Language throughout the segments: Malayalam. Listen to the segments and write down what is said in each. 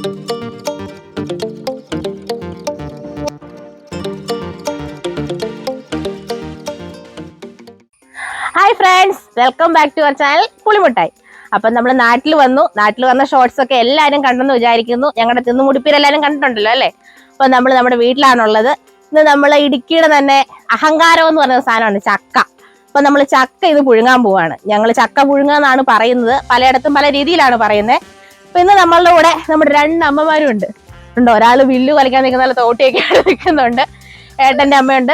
Hi friends, welcome back to our channel Pulimuttayi. അപ്പം നമ്മൾ നാട്ടിൽ വന്ന ഷോർട്സ് ഒക്കെ എല്ലാവരും കണ്ടെന്ന് വിചാരിക്കുന്നു. ഞങ്ങളുടെ തിന്നുമുടിപ്പിൽ എല്ലാവരും കണ്ടിട്ടുണ്ടല്ലോ അല്ലേ? അപ്പം നമ്മൾ നമ്മുടെ വീട്ടിലാണുള്ളത്. ഇന്ന് നമ്മൾ ഇടുക്കിയുടെ തന്നെ അഹങ്കാരം എന്ന് പറയുന്ന സാധനമാണ് ചക്ക. അപ്പം നമ്മൾ ചക്ക ഇത് പുഴുങ്ങാൻ പോവാണ്. ഞങ്ങൾ ചക്ക പുഴുങ്ങാന്നാണ് പറയുന്നത്, പലയിടത്തും പല രീതിയിലാണ് പറയുന്നത്. അപ്പം ഇന്ന് നമ്മളുടെ കൂടെ നമ്മുടെ 2 അമ്മമാരും ഉണ്ട്. ഒരാൾ വില്ലു കളിക്കാൻ നിൽക്കുന്ന തോട്ടിയൊക്കെ നിൽക്കുന്നുണ്ട്. ഏട്ടൻ്റെ അമ്മയുണ്ട്,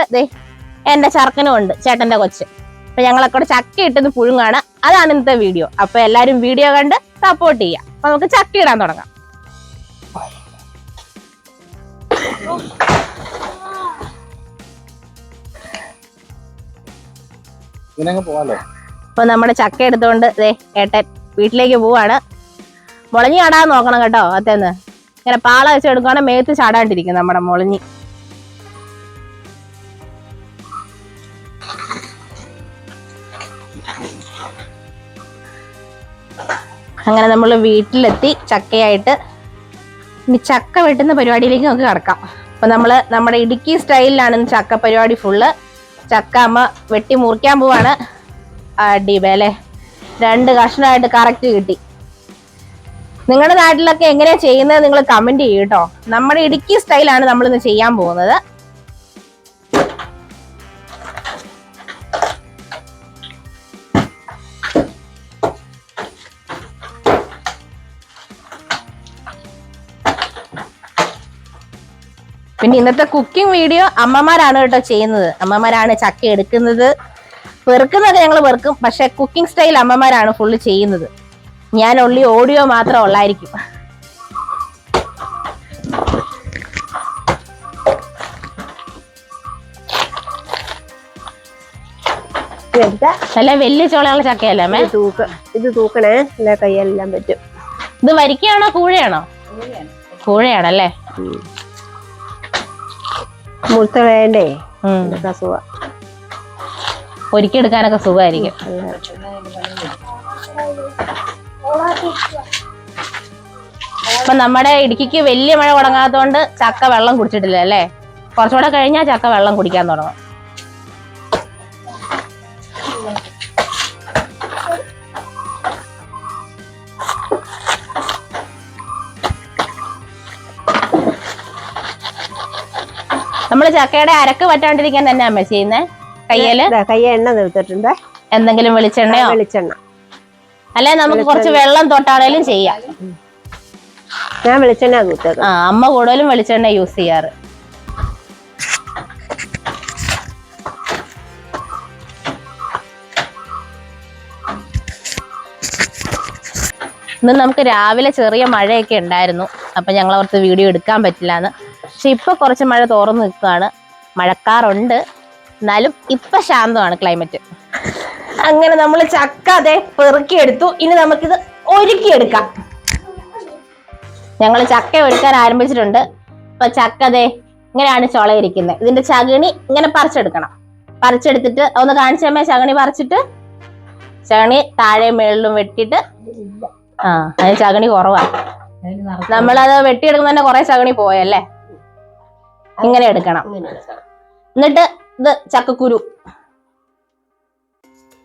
എൻ്റെ ചെറുക്കനും ഉണ്ട്, ചേട്ടൻ്റെ കൊച്ച്. അപ്പൊ ഞങ്ങളൊക്കെ ചക്ക ഇട്ടത് പുഴുങ്ങാണ്. അതാണ് ഇന്നത്തെ വീഡിയോ. അപ്പൊ എല്ലാരും വീഡിയോ കണ്ട് സപ്പോർട്ട് ചെയ്യാം. അപ്പൊ നമുക്ക് ചക്ക ഇടാൻ തുടങ്ങാം. അപ്പൊ നമ്മുടെ ചക്ക എടുത്തോണ്ട് ഏട്ടൻ വീട്ടിലേക്ക് പോവാണ്. മുളഞ്ഞി ചാടാൻ നോക്കണം കേട്ടോ. അത്തേന്ന് ഇങ്ങനെ പാള വെച്ച് എടുക്കുവാണെങ്കിൽ മേത്ത് ചാടാണ്ടിരിക്കും നമ്മുടെ മുളഞ്ഞി. അങ്ങനെ നമ്മൾ വീട്ടിലെത്തി ചക്കയായിട്ട്. ഇനി ചക്ക വെട്ടുന്ന പരിപാടിയിലേക്ക് നമുക്ക് കിടക്കാം. അപ്പൊ നമ്മുടെ ഇടുക്കി സ്റ്റൈലിലാണ് ചക്ക പരിപാടി ഫുള്ള്. ചക്ക അമ്മ വെട്ടി മുറിക്കാൻ പോവാണ്. അടിപൊളി 2 കഷ്ണമായിട്ട് കറക്റ്റ് കിട്ടി. നിങ്ങളുടെ നാട്ടിലൊക്കെ എങ്ങനെയാ ചെയ്യുന്നത് നിങ്ങൾ കമന്റ് ചെയ്യൂ കേട്ടോ. നമ്മുടെ ഇടുക്കി സ്റ്റൈലാണ് നമ്മളിന്ന് ചെയ്യാൻ പോകുന്നത്. പിന്നെ ഇന്നത്തെ കുക്കിംഗ് വീഡിയോ അമ്മമാരാണ് കേട്ടോ ചെയ്യുന്നത്. അമ്മമാരാണ് ചക്ക എടുക്കുന്നത്, പെറുക്കുന്നതൊക്കെ ഞങ്ങൾ പെറുക്കും. പക്ഷെ കുക്കിംഗ് സ്റ്റൈൽ അമ്മമാരാണ് ഫുള്ള് ചെയ്യുന്നത്. ഞാൻ ഒള്ളി ഓഡിയോ മാത്രം ഉള്ളായിരിക്കും. നല്ല വലിയ ചോളയുള്ള ചക്കയല്ലേ അമ്മേ? ഇത് തൂക്കണേ, എല്ലാ കൈയെല്ലാം പറ്റും. ഇത് വരിക്കയാണോ കൂഴയാണോ? കൂഴയാണല്ലേ. മുഴുത്ത വേണ്ടേ? ഒരിക്കെടുക്കാനൊക്കെ സുഖമായിരിക്കും. അപ്പൊ നമ്മുടെ ഇടുക്കിക്ക് വലിയ മഴ തുടങ്ങാത്തതുകൊണ്ട് ചക്ക വെള്ളം കുടിച്ചിട്ടില്ല അല്ലേ? കുറച്ചുകൂടെ കഴിഞ്ഞാൽ ചക്ക വെള്ളം കുടിക്കാൻ തുടങ്ങും. നമ്മള് ചക്കയുടെ അരക്ക് പറ്റാണ്ടിരിക്കാൻ തന്നെ അമ്മ ചെയ്യുന്നേ. കയ്യ എണ്ണ നിർത്തിട്ടുണ്ട്. എന്തെങ്കിലും വെളിച്ചെണ്ണയോ? വെളിച്ചെണ്ണ അല്ലെ നമുക്ക് കുറച്ച് വെള്ളം തൊട്ടാണേലും ചെയ്യാം. ഞാൻ വെളിച്ചെണ്ണ കൂട്ടത്. അമ്മ കൂടുതലും വെളിച്ചെണ്ണ യൂസ് ചെയ്യാറ്. ഇന്ന് നമുക്ക് രാവിലെ ചെറിയ മഴയൊക്കെ ഉണ്ടായിരുന്നു. അപ്പൊ ഞങ്ങൾ ഓർത്ത് വീഡിയോ എടുക്കാൻ പറ്റില്ലാന്ന്. പക്ഷെ ഇപ്പൊ കുറച്ച് മഴ തോർന്നു നിൽക്കുകയാണ്. മഴക്കാറുണ്ട്, എന്നാലും ഇപ്പൊ ശാന്തമാണ് ക്ലൈമറ്റ്. അങ്ങനെ നമ്മൾ ചക്ക പെറുക്കിയെടുത്തു. ഇനി നമുക്കിത് ഒരുക്കിയെടുക്കാം. ഞങ്ങൾ ചക്ക ഒരുക്കാൻ ആരംഭിച്ചിട്ടുണ്ട്. അപ്പൊ ചക്ക ഇങ്ങനെയാണ് ചുളയിരിക്കുന്നത്. ഇതിന്റെ ചകിണി ഇങ്ങനെ പറിച്ചെടുക്കണം. പറിച്ചെടുത്തിട്ട് ഒന്ന് കാണിച്ചമ്മേ. ചകിണി പറിച്ചിട്ട് ചകിണി താഴെ മേളിലും വെട്ടിയിട്ട് അതിന് ചകിണി കുറവാ. നമ്മളത് വെട്ടിയെടുക്കുന്ന തന്നെ കുറെ ചകിണി പോയല്ലേ. ഇങ്ങനെ എടുക്കണം. എന്നിട്ട് ഇത് ചക്കക്കുരു.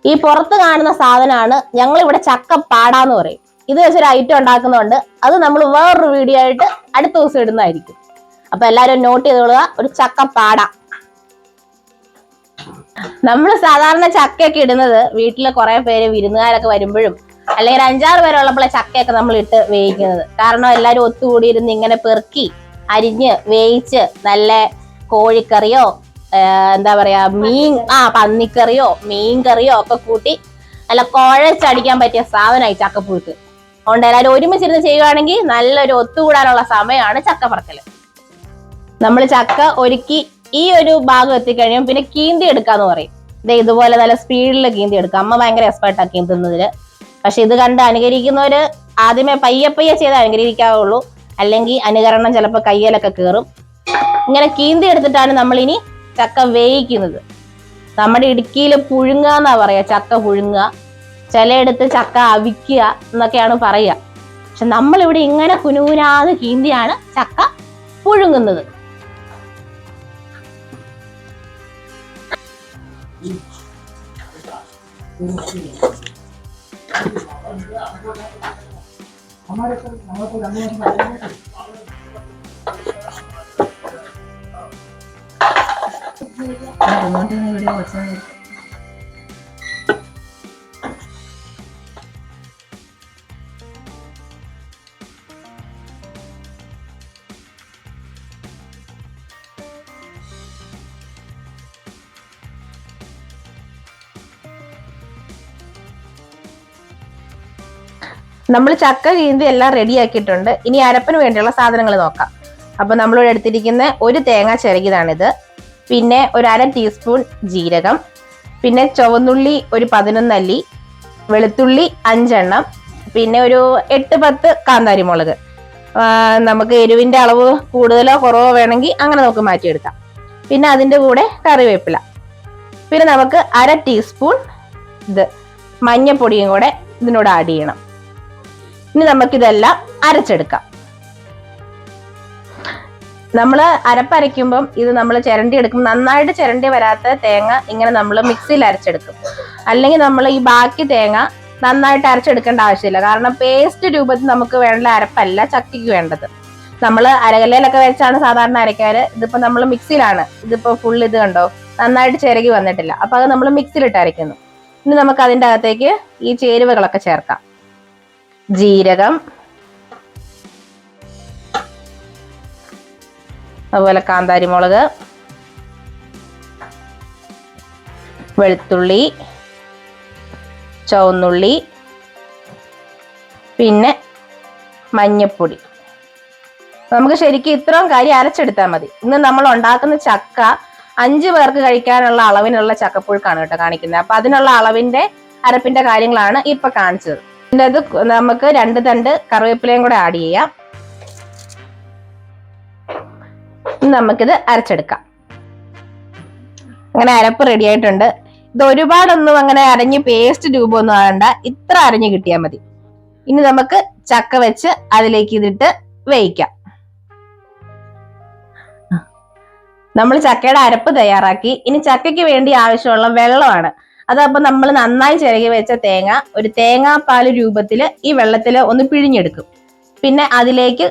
ഈ പുറത്ത് കാണുന്ന സാധനമാണ് ഞങ്ങളിവിടെ ചക്കപ്പാടാന്ന് പറയും. ഇത് വെച്ചൊരു ഐറ്റം ഉണ്ടാക്കുന്നുണ്ട്. അത് നമ്മൾ വേറൊരു വീഡിയോ ആയിട്ട് അടുത്ത ദിവസം ഇടുന്നതായിരിക്കും. അപ്പൊ എല്ലാരും നോട്ട് ചെയ്തോളുക, ഒരു ചക്കപ്പാട. നമ്മൾ സാധാരണ ചക്കയൊക്കെ ഇടുന്നത് വീട്ടില് കുറെ പേര് വിരുന്നുകാരൊക്കെ വരുമ്പോഴും അല്ലെങ്കിൽ 5-6 പേരുള്ളപ്പോഴേ ചക്കയൊക്കെ നമ്മൾ ഇട്ട് വേവിക്കുന്നത്. കാരണം എല്ലാരും ഒത്തുകൂടിയിരുന്ന് ഇങ്ങനെ പെറുക്കി അരിഞ്ഞ് വേവിച്ച് നല്ല കോഴിക്കറിയോ എന്താ പറയാ പന്നിക്കറിയോ മീൻ കറിയോ ഒക്കെ കൂട്ടി നല്ല കുഴച്ചടിക്കാൻ പറ്റിയ സാധനമായി ചക്കപ്പുഴുക്ക്. അതുകൊണ്ട് എല്ലാവരും ഒരുമിച്ചിരുന്ന് ചെയ്യുകയാണെങ്കിൽ നല്ലൊരു ഒത്തുകൂടാനുള്ള സമയമാണ് ചക്ക പറക്കല്. നമ്മൾ ചക്ക ഒരുക്കി ഈ ഒരു ഭാഗം എത്തിക്കഴിയും പിന്നെ കീന്തി എടുക്കാന്ന് പറയും. ഇതുപോലെ നല്ല സ്പീഡിൽ കീന്തി എടുക്കാം. അമ്മ ഭയങ്കര എക്സ്പെർട്ടാ കീന്തുന്നതില്. പക്ഷെ ഇത് കണ്ട് അനുകരിക്കുന്നവര് ആദ്യമേ പയ്യെ ചെയ്ത് അനുകരിക്കാവുള്ളൂ. അല്ലെങ്കിൽ അനുകരണം ചിലപ്പോൾ കയ്യിലൊക്കെ കയറും. ഇങ്ങനെ കീന്തി എടുത്തിട്ടാണ് നമ്മൾ ഇനി ചക്ക വേവിക്കുന്നത്. നമ്മുടെ ഇടുക്കിയിൽ പുഴുങ്ങുക എന്നാ പറയാ. ചക്ക പുഴുങ്ങുക, ചിലയിടത്ത് ചക്ക അവിക്കുക എന്നൊക്കെയാണ് പറയുക. പക്ഷെ നമ്മളിവിടെ ഇങ്ങനെ കുനുകുനാന്ന് കീന്തിയാണ് ചക്ക പുഴുങ്ങുന്നത്. നമ്മൾ ചക്ക കീന്തി എല്ലാം റെഡി ആക്കിയിട്ടുണ്ട്. ഇനി അരപ്പിന് വേണ്ടിയുള്ള സാധനങ്ങൾ നോക്കാം. അപ്പൊ നമ്മളിവിടെ എടുത്തിരിക്കുന്ന ഒരു തേങ്ങ ചിരകിയതാണിത്. പിന്നെ ഒരു 1/2 ടീസ്പൂൺ ജീരകം, പിന്നെ ചുവന്നുള്ളി ഒരു 11 അല്ലി, വെളുത്തുള്ളി 5 എണ്ണം, പിന്നെ ഒരു 8-10 കാന്താരിമുളക്. നമുക്ക് എരിവിന്റെ അളവ് കൂടുതലോ കുറവോ വേണമെങ്കിൽ അങ്ങനെ നമുക്ക് മാറ്റിയെടുക്കാം. പിന്നെ അതിന്റെ കൂടെ കറിവേപ്പില, പിന്നെ നമുക്ക് 1/2 ടീസ്പൂൺ മഞ്ഞപ്പൊടിയും കൂടെ ഇതിനോട് ആഡ് ചെയ്യണം. ഇനി നമുക്കിതെല്ലാം അരച്ചെടുക്കാം. നമ്മൾ അരപ്പരയ്ക്കുമ്പം ഇത് നമ്മൾ ചിരണ്ടി എടുക്കും. നന്നായിട്ട് ചിരണ്ടി വരാത്ത തേങ്ങ ഇങ്ങനെ നമ്മൾ മിക്സിയിൽ അരച്ചെടുക്കും. അല്ലെങ്കിൽ നമ്മൾ ഈ ബാക്കി തേങ്ങ നന്നായിട്ട് അരച്ചെടുക്കേണ്ട ആവശ്യമില്ല. കാരണം പേസ്റ്റ് രൂപത്തിൽ നമുക്ക് വേണ്ട അരപ്പല്ല ചക്കയ്ക്ക് വേണ്ടത്. നമ്മൾ അരകല്ലയിലൊക്കെ വെച്ചാണ് സാധാരണ അരയ്ക്കാറ്. ഇതിപ്പോ നമ്മൾ മിക്സിയിലാണ്. ഇതിപ്പോ ഫുൾ ഇത് കണ്ടോ, നന്നായിട്ട് ചിരകി വന്നിട്ടില്ല. അപ്പൊ അത് നമ്മൾ മിക്സിയിലിട്ട് അരയ്ക്കുന്നു. ഇനി നമുക്ക് അതിൻ്റെ അകത്തേക്ക് ഈ ചേരുവകളൊക്കെ ചേർക്കാം. ജീരകം, അതുപോലെ കാന്താരിമുളക്, വെളുത്തുള്ളി, ചുവന്നുള്ളി, പിന്നെ മഞ്ഞപ്പൊടി. നമുക്ക് ശരിക്കും ഇത്രയും കാര്യം അരച്ചെടുത്താൽ മതി. ഇന്ന് നമ്മൾ ഉണ്ടാക്കുന്ന ചക്ക 5 പേർക്ക് കഴിക്കാനുള്ള അളവിനുള്ള ചക്കപ്പുഴുക്കാണ് കേട്ടോ കാണിക്കുന്നത്. അപ്പൊ അതിനുള്ള അളവിന്റെ അരപ്പിന്റെ കാര്യങ്ങളാണ് ഇപ്പൊ കാണിച്ചത്. ഇതിൻ്റെ അത് നമുക്ക് 2 തണ്ട് കറിവേപ്പിലയും കൂടെ ആഡ് ചെയ്യാം. നമുക്കിത് അരച്ചെടുക്കാം. അങ്ങനെ അരപ്പ് റെഡി ആയിട്ടുണ്ട്. ഇത് ഒരുപാടൊന്നും അങ്ങനെ അരഞ്ഞ് പേസ്റ്റ് രൂപമൊന്നും ആകണ്ട, ഇത്ര അരഞ്ഞ് കിട്ടിയാൽ മതി. ഇനി നമുക്ക് ചക്ക വെച്ച് അതിലേക്ക് ഇതിട്ട് വേവിക്കാം. നമ്മൾ ചക്കയുടെ അരപ്പ് തയ്യാറാക്കി. ഇനി ചക്കയ്ക്ക് വേണ്ടി ആവശ്യമുള്ള വെള്ളമാണ്. അതപ്പോൾ നമ്മൾ നന്നായി ചിരകി വെച്ച തേങ്ങ ഒരു തേങ്ങാപ്പാൽ രൂപത്തിൽ ഈ വെള്ളത്തിൽ ഒന്ന് പിഴിഞ്ഞെടുക്കും. പിന്നെ അതിലേക്ക്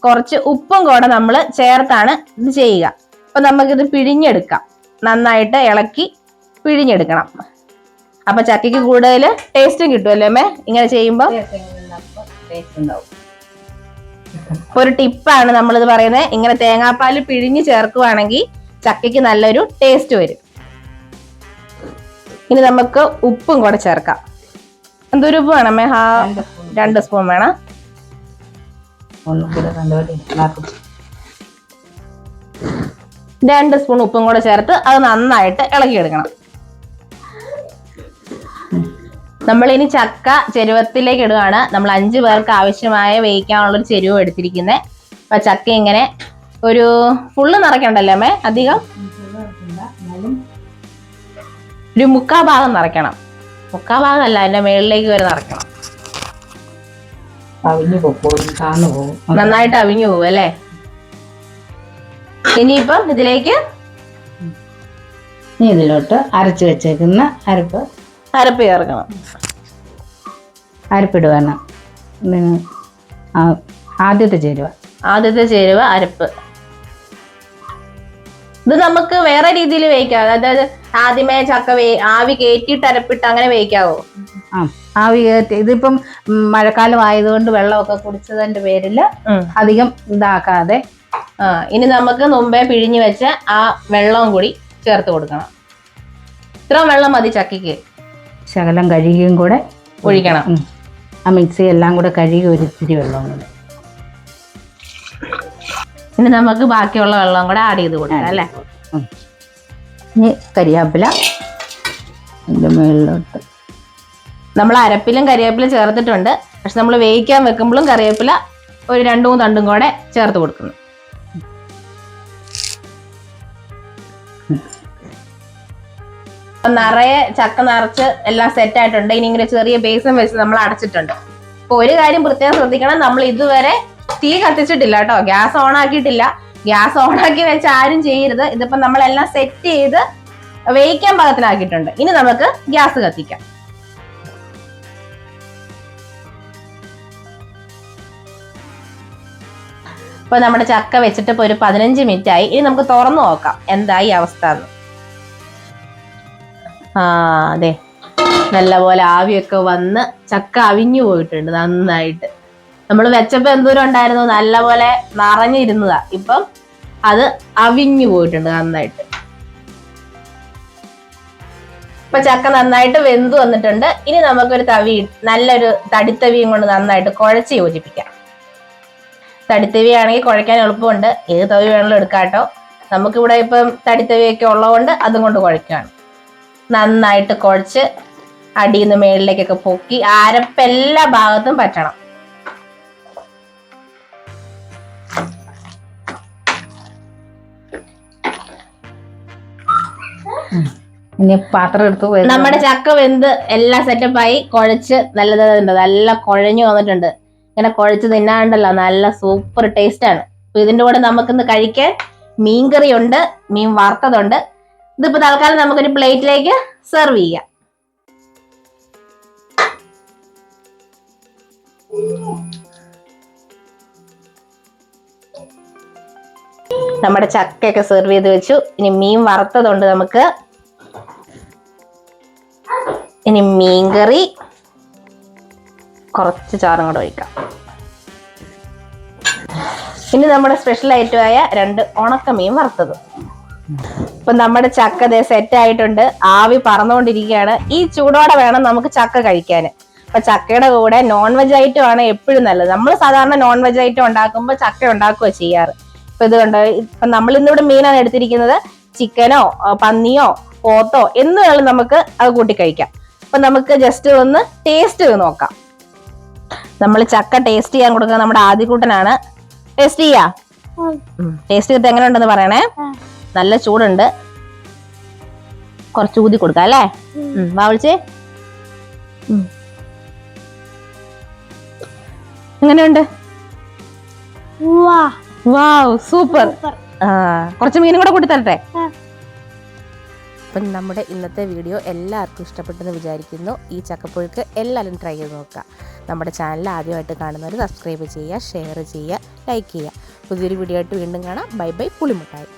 കുറച്ച് ഉപ്പും കൂടെ നമ്മൾ ചേർത്താണ് ഇത് ചെയ്യുക. അപ്പൊ നമുക്കിത് പിഴിഞ്ഞെടുക്കാം. നന്നായിട്ട് ഇളക്കി പിഴിഞ്ഞെടുക്കണം. അപ്പൊ ചക്കയ്ക്ക് കൂടുതൽ ടേസ്റ്റും കിട്ടുമല്ലോ അമ്മേ ഇങ്ങനെ ചെയ്യുമ്പോൾ. ഒരു ടിപ്പാണ് നമ്മളിത് പറയുന്നത്. ഇങ്ങനെ തേങ്ങാപ്പാൽ പിഴിഞ്ഞ് ചേർക്കുവാണെങ്കിൽ ചക്കയ്ക്ക് നല്ലൊരു ടേസ്റ്റ് വരും. ഇനി നമുക്ക് ഉപ്പും കൂടെ ചേർക്കാം. എന്തൊരു ഉപ്പ് വേണമേ? 2 സ്പൂൺ വേണം. രണ്ട് സ്പൂൺ ഉപ്പും കൂടെ ചേർത്ത് അത് നന്നായിട്ട് ഇളക്കിയെടുക്കണം. നമ്മൾ ഇനി ചക്ക ചെരുവത്തിലേക്ക് ഇടുകയാണ്. നമ്മൾ 5 പേർക്ക് ആവശ്യമായ വേവിക്കാനുള്ളൊരു ചെരുവം എടുത്തിരിക്കുന്നത്. അപ്പൊ ചക്ക ഇങ്ങനെ ഒരു ഫുള്ള് നിറയ്ക്കണ്ടല്ലോ അമ്മേ, അധികം ഒരു 3/4 ഭാഗം നിറയ്ക്കണം. 3/4 ഭാഗം അല്ല, അതിന്റെ മേളിലേക്ക് വരെ നിറയ്ക്കണം. നന്നായിട്ട് അവിഞ്ഞു പോകും അല്ലേ. ഇനിയിപ്പം ഇതിലോട്ട് അരച്ചു വെച്ചേക്കുന്ന അരപ്പ് ചേർക്കണം. അരപ്പിടുവാണ് ആദ്യത്തെ ചേരുവ അരപ്പ്. ഇത് നമുക്ക് വേറെ രീതിയിൽ വേവിക്കാം. അതായത് ആദ്യമേ ചക്ക ആവി കയറ്റിയിട്ട് അരപ്പിട്ട് അങ്ങനെ വേവിക്കാവോ? ആവി കയറ്റി ഇതിപ്പം മഴക്കാലം ആയതുകൊണ്ട് വെള്ളമൊക്കെ കുടിച്ചതിന്റെ പേരില് അധികം ഇതാക്കാതെ ഇനി നമുക്ക് മുമ്പേ പിഴിഞ്ഞു വെച്ച ആ വെള്ളവും കൂടി ചേർത്ത് കൊടുക്കണം. ഇത്രയും വെള്ളം മതി ചക്കയ്ക്ക്. ശകലം കഴുകിയും കൂടെ ഒഴിക്കണം. ആ മിക്സി എല്ലാം കൂടെ കഴുകി ഒരിത്തിരി വെള്ളവും കൂടെ. ഇനി നമുക്ക് ബാക്കിയുള്ള വെള്ളം കൂടെ ആഡ് ചെയ്ത് കൊടുക്കാം അല്ലേ. ഇനി കരിവേപ്പില അതിൻ്റെ മുകളിലോട്ട്. നമ്മൾ അരപ്പിലും കരിവേപ്പില ചേർത്തിട്ടുണ്ട്. പക്ഷെ നമ്മൾ വേവിക്കാൻ വെക്കുമ്പോഴും കറിവേപ്പില ഒരു 2-3 തണ്ടും കൂടെ ചേർത്ത് കൊടുക്കുന്നു. നിറയെ ചക്ക നിറച്ച് എല്ലാം സെറ്റ് ആയിട്ടുണ്ട്. ഇനി ഇങ്ങനെ ചെറിയ ബേസും വെച്ച് നമ്മൾ അടച്ചിട്ടുണ്ട്. ഇപ്പൊ ഒരു കാര്യം പ്രത്യേകം ശ്രദ്ധിക്കണം, നമ്മൾ ഇതുവരെ തീ കത്തിച്ചിട്ടില്ല കേട്ടോ, ഗ്യാസ് ഓൺ ആക്കിയിട്ടില്ല. ഗ്യാസ് ഓൺ ആക്കി വെച്ച് ആരും ചെയ്യരുത്. ഇതിപ്പോ നമ്മളെല്ലാം സെറ്റ് ചെയ്ത് വേവിക്കാൻ പാകത്തിനാക്കിയിട്ടുണ്ട്. ഇനി നമുക്ക് ഗ്യാസ് കത്തിക്കാം. ഇപ്പൊ നമ്മുടെ ചക്ക വെച്ചിട്ട് ഇപ്പൊ ഒരു 15 മിനിറ്റ് ആയി. ഇനി നമുക്ക് തുറന്നു നോക്കാം എന്തായി അവസ്ഥ എന്ന്. അതെ, നല്ലപോലെ ആവിയൊക്കെ വന്ന് ചക്ക അവിഞ്ഞു പോയിട്ടുണ്ട് നന്നായിട്ട്. നമ്മൾ വെച്ചപ്പോ എന്തോരം ഉണ്ടായിരുന്നു, നല്ലപോലെ നിറഞ്ഞിരുന്നതാ. ഇപ്പം അത് അവിഞ്ഞു പോയിട്ടുണ്ട് നന്നായിട്ട്. ഇപ്പൊ ചക്ക നന്നായിട്ട് വെന്തു വന്നിട്ടുണ്ട്. ഇനി നമുക്കൊരു നല്ലൊരു തടിത്തവിയും കൊണ്ട് നന്നായിട്ട് കുഴച്ച് യോജിപ്പിക്കാം. തടിത്തവി ആണെങ്കിൽ കുഴയ്ക്കാൻ എളുപ്പമുണ്ട്. ഏത് തവി വേണമെങ്കിലും എടുക്കാം കേട്ടോ. നമുക്കിവിടെ ഇപ്പം തടിത്തവിയൊക്കെ ഉള്ളതുകൊണ്ട് അതും കൊണ്ട് കുഴയ്ക്കുകയാണ്. നന്നായിട്ട് കുഴച്ച് അടിയിൽ നിന്ന് മേളിലേക്കൊക്കെ പൊക്കി അരപ്പ് എല്ലാ ഭാഗത്തും പറ്റണം. ഇനി പാത്രം എടുത്തു. നമ്മുടെ ചക്ക വെന്ത് എല്ലാം സെറ്റപ്പായി കുഴച്ച് നല്ല കുഴഞ്ഞു വന്നിട്ടുണ്ട്. ഇങ്ങനെ കുഴച്ച് തിന്നാണ്ടല്ലോ, നല്ല സൂപ്പർ ടേസ്റ്റ് ആണ്. അപ്പൊ ഇതിന്റെ കൂടെ നമുക്കിന്ന് കഴിക്കാൻ മീൻകറി ഉണ്ട്, മീൻ വറുത്തതുണ്ട്. ഇതിപ്പോ തൽക്കാലം നമുക്കൊരു പ്ലേറ്റിലേക്ക് സെർവ് ചെയ്യാം. നമ്മുടെ ചക്കയൊക്കെ സെർവ് ചെയ്ത് വെച്ചു. ഇനി മീൻ വറുത്തതുണ്ട് നമുക്ക്. ഇനി മീൻകറി, കുറച്ച് ചാറും കൂടെ ഒഴിക്കാം. ഇനി നമ്മുടെ സ്പെഷ്യൽ ഐറ്റമായ 2 ഉണക്കമീൻ വറുത്തത്. ഇപ്പൊ നമ്മുടെ ചക്ക ദേ സെറ്റ് ആയിട്ടുണ്ട്. ആവി പറന്നുകൊണ്ടിരിക്കുകയാണ്. ഈ ചൂടോടെ വേണം നമുക്ക് ചക്ക കഴിക്കാൻ. അപ്പൊ ചക്കയുടെ കൂടെ നോൺ വെജ് ഐറ്റം ആണ് എപ്പോഴും നല്ലത്. നമ്മൾ സാധാരണ നോൺ വെജ് ഐറ്റം ഉണ്ടാക്കുമ്പോൾ ചക്ക ഉണ്ടാക്കുക ചെയ്യാറ്. ഇപ്പൊ ഇത് കണ്ടോ, ഇപ്പൊ നമ്മൾ ഇന്നിവിടെ മീനാണ് എടുത്തിരിക്കുന്നത്. ചിക്കനോ പന്നിയോ പോത്തോ എന്ന് വേണം നമുക്ക് അത് കൂട്ടി കഴിക്കാം. അപ്പൊ നമുക്ക് ജസ്റ്റ് ഒന്ന് ടേസ്റ്റ് ചെയ്ത് നോക്കാം. നമ്മൾ ചക്ക ടേസ്റ്റ് ചെയ്യാൻ കൊടുക്കുക നമ്മുടെ ആദ്യകൂട്ടനാണ്. ടേസ്റ്റ് ചെയ്യാ, ടേസ്റ്റ് ചെയ്തിട്ട് എങ്ങനെ ഉണ്ടെന്ന് പറയണേ. നല്ല ചൂടുണ്ട്, കുറച്ച് ഊതി കൊടുക്കാം അല്ലേ? വാവിളിച്ചേ, എങ്ങനെയുണ്ട്? വാവ്, സൂപ്പർ. കുറച്ച് മീനും കൂടെ കൂട്ടി തരട്ടെ? അപ്പം നമ്മുടെ ഇന്നത്തെ വീഡിയോ എല്ലാവർക്കും ഇഷ്ടപ്പെട്ടെന്ന് വിചാരിക്കുന്നു. ഈ ചക്കപ്പുഴുക്ക് എല്ലാവരും ട്രൈ ചെയ്ത് നോക്കുക. നമ്മുടെ ചാനൽ ആദ്യമായിട്ട് കാണുന്നവർ സബ്സ്ക്രൈബ് ചെയ്യുക, ഷെയർ ചെയ്യുക, ലൈക്ക് ചെയ്യുക. പുതിയൊരു വീഡിയോ ആയിട്ട് വീണ്ടും കാണാം. Bye bye, പുളിമുട്ടായി.